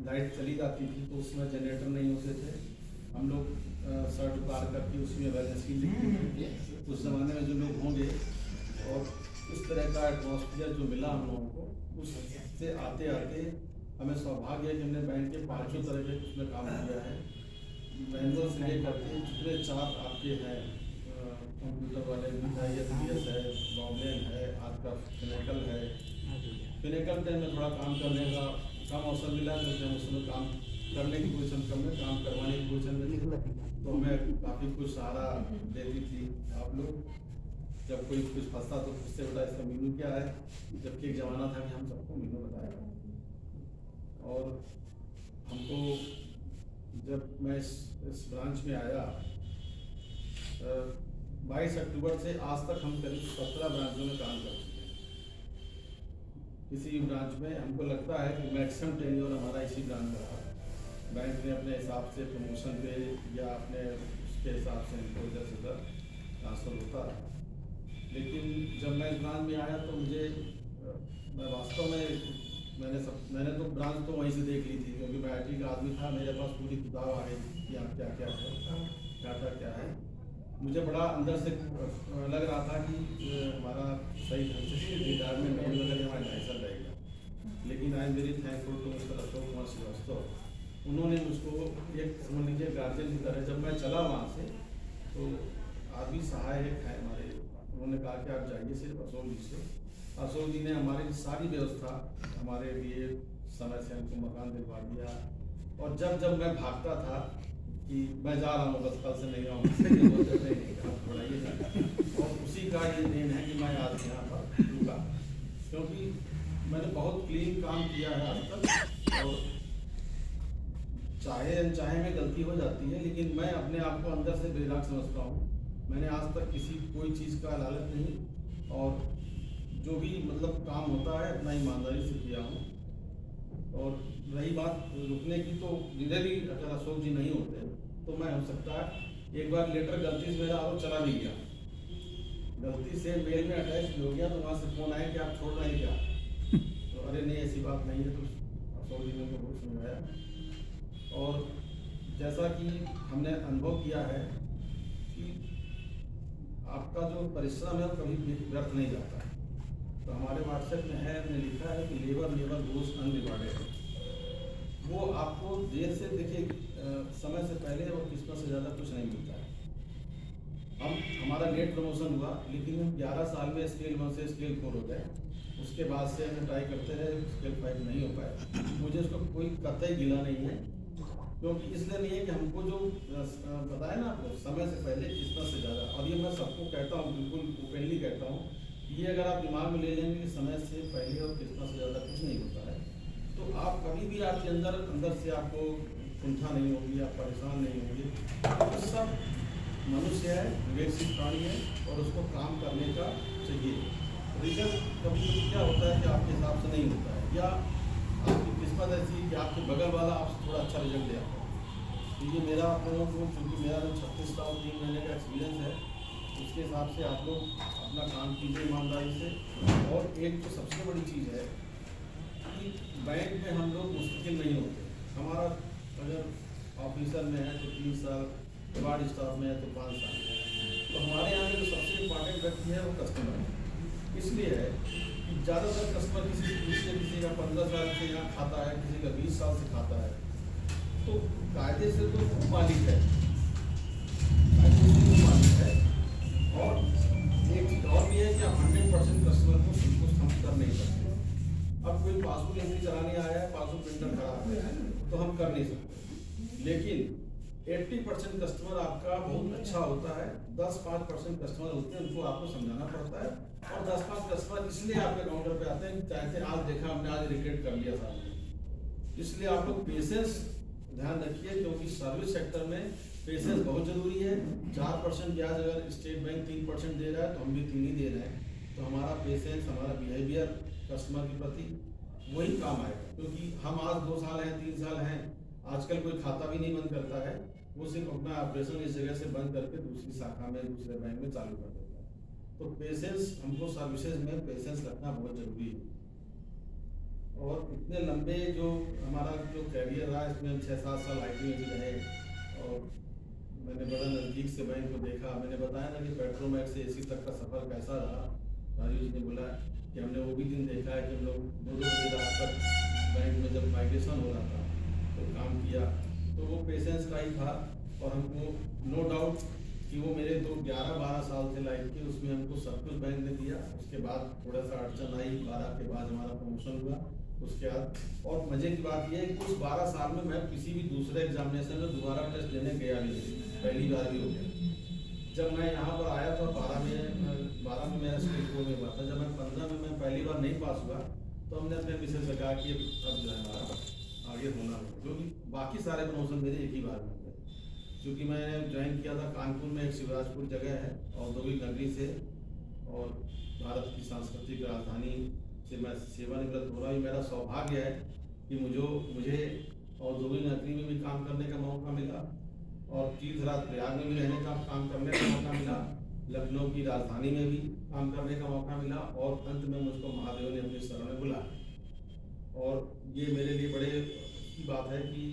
Light चली जाती थी तो उसमें जनरेटर नहीं होते थे, हम लोग सर्ट उतार करके उसमें वैकेंसी लिखते थे। उस ज़माने में जो लोग होंगे और इस तरह का एटमॉस्फेयर जो मिला हम लोगों को, उससे आते आते हमें सौभाग्य है कि हमने बैंक के पाँचों तरह के उसमें काम किया है। मैनुअल से लेकर के जितने चार्ट आपके हैं, कंप्यूटर वाले BIS है, बॉबलेन है, आपका फिनेकल है। फिनेकल टाइम में थोड़ा काम करने का कम अवसर मिला क्योंकि हम उसमें काम करने की पोजीशन कम में, काम करवाने की पोजीशन में थी, तो हमें काफ़ी कुछ सहारा देती थी आप लोग। जब कोई कुछ फंसता तो उससे बता इसका मीनू क्या है, जबकि एक ज़माना था कि हम सबको मीनू बताया। और हमको जब मैं इस ब्रांच में आया 22 अक्टूबर से आज तक हम करीब 17 ब्रांचों में काम कर चुके हैं। किसी ब्रांच में हमको लगता है कि मैक्सिमम टेन्योर हमारा इसी ब्रांच का रहा। बैंक ने अपने हिसाब से प्रमोशन पे या अपने उसके हिसाब से इनको इधर से उधर ट्रांसफ़र होता रहा। लेकिन जब मैं इस ब्रांच में आया तो मुझे मैं वास्तव में मैंने तो ब्रांच तो वहीं से देख ली थी क्योंकि मैं IT का आदमी था, मेरे पास पूरी किताब आ गई कि यहाँ क्या क्या है, डाटा क्या है। मुझे बड़ा अंदर से लग रहा था कि हमारा सही ढंग से रिटायरमेंट नहीं होगा, हमारा 2.5 साल रहेगा। लेकिन I am very thankful to mister Ashok Kumar Srivastava. उन्होंने मुझको एक समझ लीजिए गार्जियन की तरह, जब मैं चला वहाँ से तो आदमी सहायक है हमारे, उन्होंने कहा कि आप जाइए सिर्फ अशोक जी से। अशोक जी ने हमारी सारी व्यवस्था हमारे लिए समय से हमको मकान दिलवा दिया। और जब मैं भागता था कि मैं जा रहा हूँ बस कल से नहीं आऊँगा, और उसी का ये देन है कि मैं आज यहाँ पर रुका, क्योंकि मैंने बहुत क्लीन काम किया है आज तक। और चाहे अनचाहे में गलती हो जाती है, लेकिन मैं अपने आप को अंदर से बेदाग समझता हूँ। मैंने आज तक किसी कोई चीज़ का लालच नहीं, और जो भी मतलब काम होता है अपना ईमानदारी से किया हूँ। और रही बात रुकने की, तो रियली अगर अशोक जी नहीं होते तो मैं हो सकता है एक बार लेटर गलती से मेरा और चला भी गया, गलती से मेल में अटैच हो गया, तो वहाँ से फ़ोन आया कि आप छोड़ रहे हैं क्या। तो अरे नहीं ऐसी बात नहीं है, तो अशोक जी ने मुझे बहुत समझाया। और जैसा कि हमने अनुभव किया है कि आपका जो परिश्रम है वो कभी व्यर्थ नहीं जाता है। तो हमारे व्हाट्सएप में है, हमने लिखा है कि लेबर नेवर गोज अनरिवार्डेड। वो आपको देर से देखिए समय से पहले और किस्मत से ज़्यादा कुछ नहीं मिलता है। हमारा लेट प्रमोशन हुआ, लेकिन हम 11 साल में स्केल 1 से स्केल 4 हो गए। उसके बाद से हमें ट्राई करते रहे, स्केल 5 नहीं हो पाए। मुझे उसका कोई कतई गिला नहीं है, क्योंकि इसलिए नहीं है कि हमको जो बताया ना आपको समय से पहले किस्मत से ज़्यादा। और ये मैं सबको कहता हूँ, बिल्कुल ओपनली कहता हूँ, ये अगर आप दिमाग में ले लेंगे कि समय से पहले और किस्मत से ज़्यादा कुछ नहीं होता है, तो आप कभी भी आपके अंदर से आपको कुंठा नहीं होगी, आप परेशान नहीं होंगे। तो सब मनुष्य है, विवेकशील प्राणी है, और उसको काम करने का चाहिए। रिजल्ट कभी कभी क्या होता है कि आपके हिसाब से नहीं होता है, या आपकी किस्मत ऐसी है कि आपके बगल वाला आपसे थोड़ा अच्छा रिजल्ट दे आता है। तो ये मेरा आप लोगों को, चूँकि मेरा जो 36 साल 3 महीने का एक्सपीरियंस है, उसके हिसाब से आप लोग अपना काम कीजिए ईमानदारी से। और एक तो सबसे बड़ी चीज़ है कि बैंक में हम लोग मुस्तकिल नहीं होते। हमारा अगर ऑफिसर में है तो 3 साल, वार्ड स्टाफ में है तो 5 साल। तो हमारे यहाँ में जो सबसे इम्पॉर्टेंट व्यक्ति है वो कस्टमर है। इसलिए है कि ज़्यादातर कस्टमर किसी का 15 साल से यहाँ खाता है, किसी का 20 साल से खाता है। तो कायदे से तो वो मालिक है, कायदे से वो मालिक है। और एक चीज़ और भी है कि आप 100% कस्टमर को संतुष्ट हम कर नहीं सकते। अब कोई पासबुक एंट्री चलाने आया है, पासबुक प्रिंटर खराब है, तो हम कर नहीं सकते। लेकिन 80% कस्टमर आपका बहुत अच्छा होता है, 10-5% कस्टमर होते हैं, उनको आपको समझाना पड़ता है। और 10-5 कस्टमर इसलिए आपके काउंटर पे आते हैं, चाहते आज देखा हमने, आज रिक्रेट कर लिया साहब ने। इसलिए आप लोग पेशेंस ध्यान रखिए, क्योंकि सर्विस सेक्टर में पेशेंस बहुत जरूरी है। 4% ब्याज अगर स्टेट बैंक 3% दे रहा है तो हम भी 3 ही दे रहे हैं। तो हमारा पेशेंस, हमारा बिहेवियर कस्टमर के प्रति वही काम आएगा। क्योंकि हम आज 2 साल हैं, 3 साल हैं, आजकल कोई खाता भी नहीं बंद करता है, वो सिर्फ अपना ऑपरेशन इस जगह से बंद करके दूसरी शाखा में, दूसरे बैंक में चालू कर देता है। तो पेशेंस, हमको सर्विसेज में पेशेंस रखना बहुत जरूरी है। और इतने लंबे जो हमारा जो कैरियर रहा, इसमें हम 6-7 साल IT में भी रहे, और मैंने बड़ा नज़दीक से बैंक को देखा। मैंने बताया ना कि पेट्रोमैक्स से AC तक का सफ़र कैसा रहा। राजीव जी ने बोला कि हमने वो भी दिन देखा है कि हम लोग 2-2 बजे रात तक बैंक में जब माइग्रेशन हो रहा था तो काम किया। तो वो पेशेंस का ही था, और हमको नो डाउट कि वो मेरे 11-12 साल थे लाइफ के, उसमें हमको सब कुछ बैंक ने दिया। उसके बाद थोड़ा सा अड़चन आई, 12 के बाद हमारा प्रमोशन हुआ उसके बाद। और मज़े की बात यह है कि उस 12 साल में मैं किसी भी दूसरे एग्जामिनेशन में दोबारा टेस्ट देने गया भी नहीं, पहली बार भी हो गया। जब मैं यहाँ पर आया तो 12 में मेरा स्टेट बोर्ड में हुआ था। जब मैं 15 में मैं पहली बार नहीं पास हुआ तो हमने अपने मिसेज से कहा कि अब जो है हमारा आगे होना है, क्योंकि बाकी सारे प्रमोशन मेरे एक ही बार में हुए। क्योंकि मैंने ज्वाइन किया था कानपुर में, एक शिवराजपुर जगह है औद्योगिक नगरी से, और भारत की सांस्कृतिक राजधानी से मैं सेवानिवृत्त हो रहा हूँ। मेरा सौभाग्य है कि मुझे औद्योगिक नगरी में भी काम करने का मौका मिला, और तीर्थराज प्रयाग में भी रहने का काम करने का मौका मिला, लखनऊ की राजधानी में भी काम करने का मौका मिला, और अंत में मुझको महादेव ने अपने शरण में बुलाया। और ये मेरे लिए बड़े की बात है कि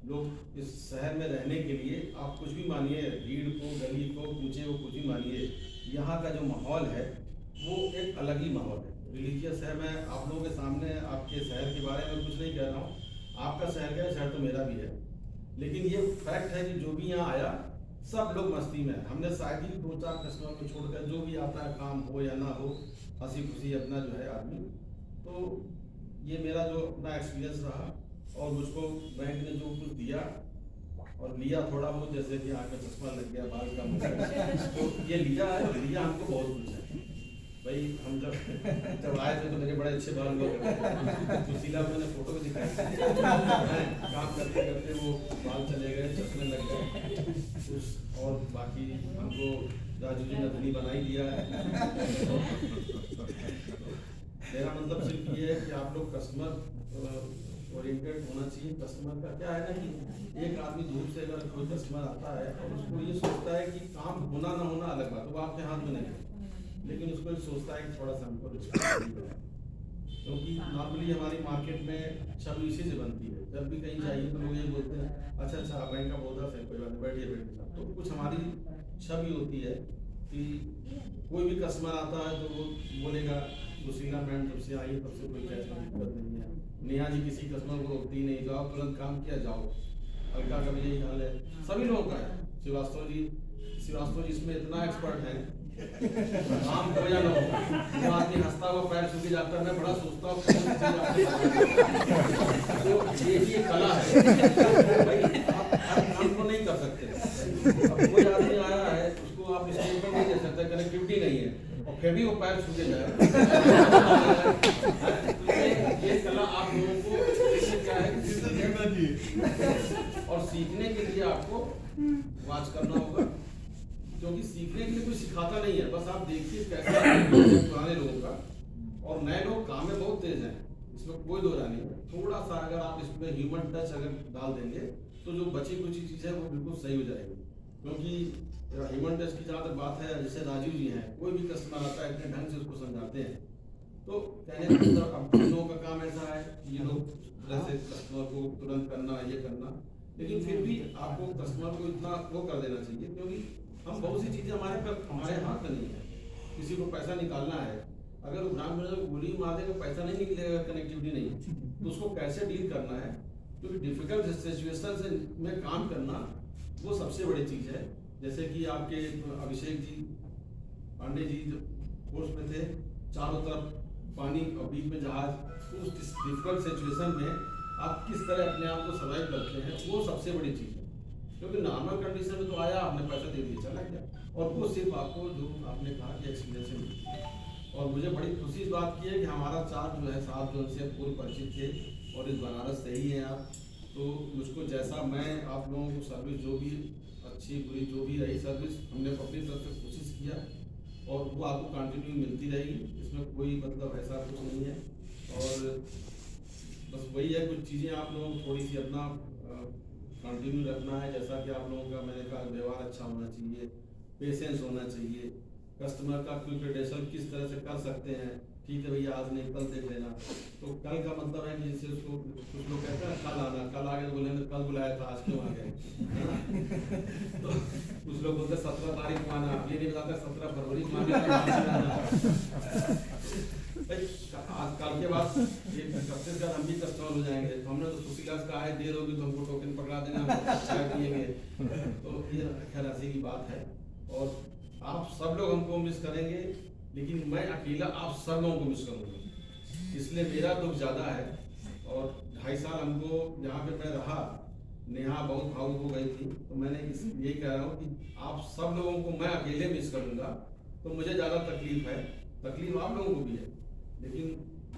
लोग इस शहर में रहने के लिए, आप कुछ भी मानिए, भीड़ को, गली को, कूचे को, कुछ भी मानिए, यहाँ का जो माहौल है वो एक अलग ही माहौल है, रिलीजियस है। मैं आप लोगों के सामने आपके शहर के बारे में कुछ नहीं कह रहा हूँ, आपका शहर का शहर तो मेरा भी है, लेकिन ये फैक्ट है कि जो भी यहाँ आया सब लोग मस्ती में है। हमने शायद ही 2-4 कस्टमर को छोड़कर, जो भी आता है काम हो या ना हो, हंसी खुशी अपना जो है आदमी। तो ये मेरा जो अपना एक्सपीरियंस रहा, और मुझको बैंक ने जो कुछ दिया और लिया थोड़ा बहुत, जैसे कि आगे चश्मा लग गया, बाल का मुझे तो ये लिया है, और लिया हमको बहुत कुछ है भाई। हम जब आए थे तो मेरे बड़े अच्छे बाल हुआ करते, तो सीधा मैंने फोटो भी दिखाई, काम करते करते वो बाल चले गए, चश्मे लग गए, और बाकी हमको राजू जी ने धनी बना ही दिया है। मेरा मतलब सिर्फ ये है कि आप लोग कस्टमर ओरिएंटेड होना चाहिए। कस्टमर का क्या है ना कि एक आदमी दूर से अगर कोई कस्टमर आता है और उसको ये सोचता है कि काम होना ना होना अलग बात, वो आपके हाथ में नहीं है, लेकिन उसको ये सोचता है कि थोड़ा सा हमको रिस्पेक्ट देना है। क्योंकि नॉर्मली हमारी मार्केट में छवि इसी से बनती है, जब भी कहीं जाइए तो लोग ये बोलते हैं अच्छा बैंक का बहुत है, कोई बात नहीं, बैठिए। तो कुछ हमारी छवि होती है कि कोई भी कस्टमर आता है तो वो बोलेगा गुसीला मैम जब से आई तब से कोई कैसे दिक्कत नहीं है। नेहा जी किसी कस्टमर को रोकती नहीं, जाओ तुरंत काम किया जाओ। अलका का भी यही हाल है, सभी लोगों का है। श्रीवास्तव जी इसमें इतना एक्सपर्ट है, काम हो या ना हो, जो आदमी हंसता हुआ पैर सूखी जाता है, मैं बड़ा सोचता हूँ तो ये कला है भाई, आप हर काम को नहीं कर सकते। अब कोई आदमी आया है उसको आप स्टेटमेंट नहीं दे सकते, कनेक्टिविटी नहीं है, और फिर भी वो पैर छूटे जाए। ये कला आप लोगों को क्या है, और सीखने के लिए आपको वाच करना होगा, क्योंकि सीखने के लिए कोई सिखाता नहीं है, बस आप देखिए कैसे पुराने लोगों का, और नए लोग काम में बहुत तेज हैं, इसमें कोई दो राय नहीं है। थोड़ा सा अगर आप इसमें ह्यूमन टच अगर डाल देंगे तो जो बची कुछ चीज़ है वो बिल्कुल सही हो जाएगी। क्योंकि ह्यूमन टच की जहाँ तक बात है, जैसे राजीव जी हैं, कोई भी कस्टमर आता है इतने ढंग से उसको समझाते हैं, तो कहने का मतलब अब लोगों का काम ऐसा है, ये लोग जैसे कस्टमर को तुरंत करना, ये करना, लेकिन फिर भी आपको कस्टमर को इतना वो कर देना चाहिए, क्योंकि हम बहुत सी चीज़ें हमारे हाथ में नहीं है। किसी को पैसा निकालना है, अगर वो ग्राम मैनेजर गोली मार देगा, पैसा नहीं निकलेगा, कनेक्टिविटी नहीं, तो उसको कैसे डील करना है, क्योंकि डिफिकल्ट सिचुएशन में काम करना वो सबसे बड़ी चीज़ है। जैसे कि आपके अभिषेक जी पांडे जी कोर्स में थे, चारों तरफ पानी और बीच में जहाज, उस डिफिकल्ट सिचुएशन में आप किस तरह अपने आप को सर्वाइव करते हैं, वो सबसे बड़ी चीज़ है। क्योंकि नॉर्मल कंडीशन में तो आया, आपने पैसा दे दिया, चला गया, और वो सिर्फ आपको जो आपने कहा कि एक्सपीरियंस से मिली। और मुझे बड़ी खुशी इस बात की है कि हमारा चार्ज जो है साहब जो उनसे पूरे परिचित थे, और इस बनारस से ही हैं आप, तो मुझको जैसा मैं आप लोगों को सर्विस जो भी अच्छी बुरी जो भी रही सर्विस, हमने अपनी तरफ से कोशिश किया, और वो आपको कंटिन्यू मिलती रहेगी, इसमें कोई मतलब ऐसा कुछ नहीं है। और बस वही है, कुछ चीज़ें आप लोगों को थोड़ी सी अपना कंटिन्यू रखना है, जैसा कि आप लोगों का मैंने कहा व्यवहार अच्छा होना चाहिए, पेशेंस होना चाहिए, कस्टमर का क्विक रिलेशन किस तरह से कर सकते हैं, ठीक है भैया आज नहीं कल देख लेना। तो कल का मतलब है कि जैसे उसको कुछ लोग कहते हैं कल आना, कल आ गए तो बोलेंगे कल बुलाया था आज क्यों आ गए, है ना। तो कुछ लोग बोलते 17 तारीख को आना, ये नहीं बताते 17 फरवरी को आना। आज कल के बाद एक हफ्ते के बाद हम भी कस्टमर हो जाएंगे। तो हमने तो सुशीलास कहा है दे दोगे तो हमको टोकन पकड़ा देना, हम चाय पिएंगे। तो ये खैर ऐसी की बात है। और आप सब लोग हमको मिस करेंगे, लेकिन मैं अकेला आप सब लोगों को मिस करूँगा, इसलिए मेरा दुख ज़्यादा है। और 2.5 साल हमको जहाँ पे मैं रहा, नेहा बहुत भावुक हो गई थी, तो मैंने यही कह रहा हूँ कि आप सब लोगों को मैं अकेले मिस करूँगा। तो मुझे ज़्यादा तकलीफ है, तकलीफ आप लोगों को भी है, लेकिन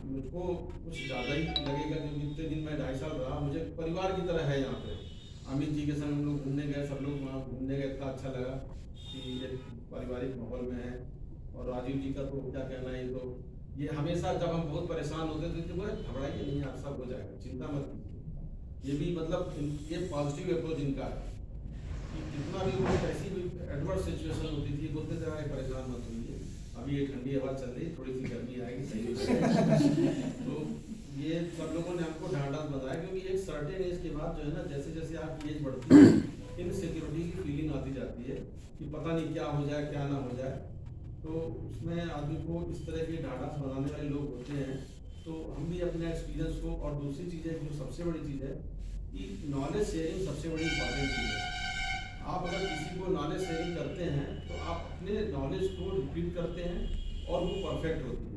मुझको कुछ ज़्यादा ही लगेगा क्योंकि इतने दिन मैं 2.5 साल रहा, मुझे परिवार की तरह है यहाँ पे। अमित जी के संग हम लोग घूमने गए, सब लोग वहाँ घूमने गए, इतना अच्छा लगा कि एक पारिवारिक माहौल में है। और राजीव जी का तो क्या कहना है, तो ये हमेशा जब हम बहुत परेशान होते थे तो बोले घबराइए नहीं, आप सब हो जाएगा, चिंता मत कीजिए। ये भी मतलब ये पॉजिटिव अप्रोच इनका है कि कितना भी वो कैसी भी एडवर्स सिचुएशन होती थी बोलते थे भाई परेशान मत होइए, अभी ये ठंडी हवा चल रही है, थोड़ी सी गर्मी आएगी सही हो जाएगा। तो ये सब लोगों ने हमको ढांढस बताया, क्योंकि एक सर्टेन एज के बाद जो है ना, जैसे जैसे आपकी एज बढ़ती है इनसिक्योरिटी की फीलिंग आती जाती है कि पता नहीं क्या हो जाए क्या ना हो जाए। तो उसमें आदमी को इस तरह के ढाढ़स बनाने वाले लोग होते हैं। तो हम भी अपने एक्सपीरियंस को, और दूसरी चीज़ है जो सबसे बड़ी चीज़ है कि नॉलेज शेयरिंग सबसे बड़ी इंपॉर्टेंट चीज़ है। आप अगर किसी को नॉलेज शेयरिंग करते हैं तो आप अपने नॉलेज को रिपीट करते हैं और वो परफेक्ट होती है।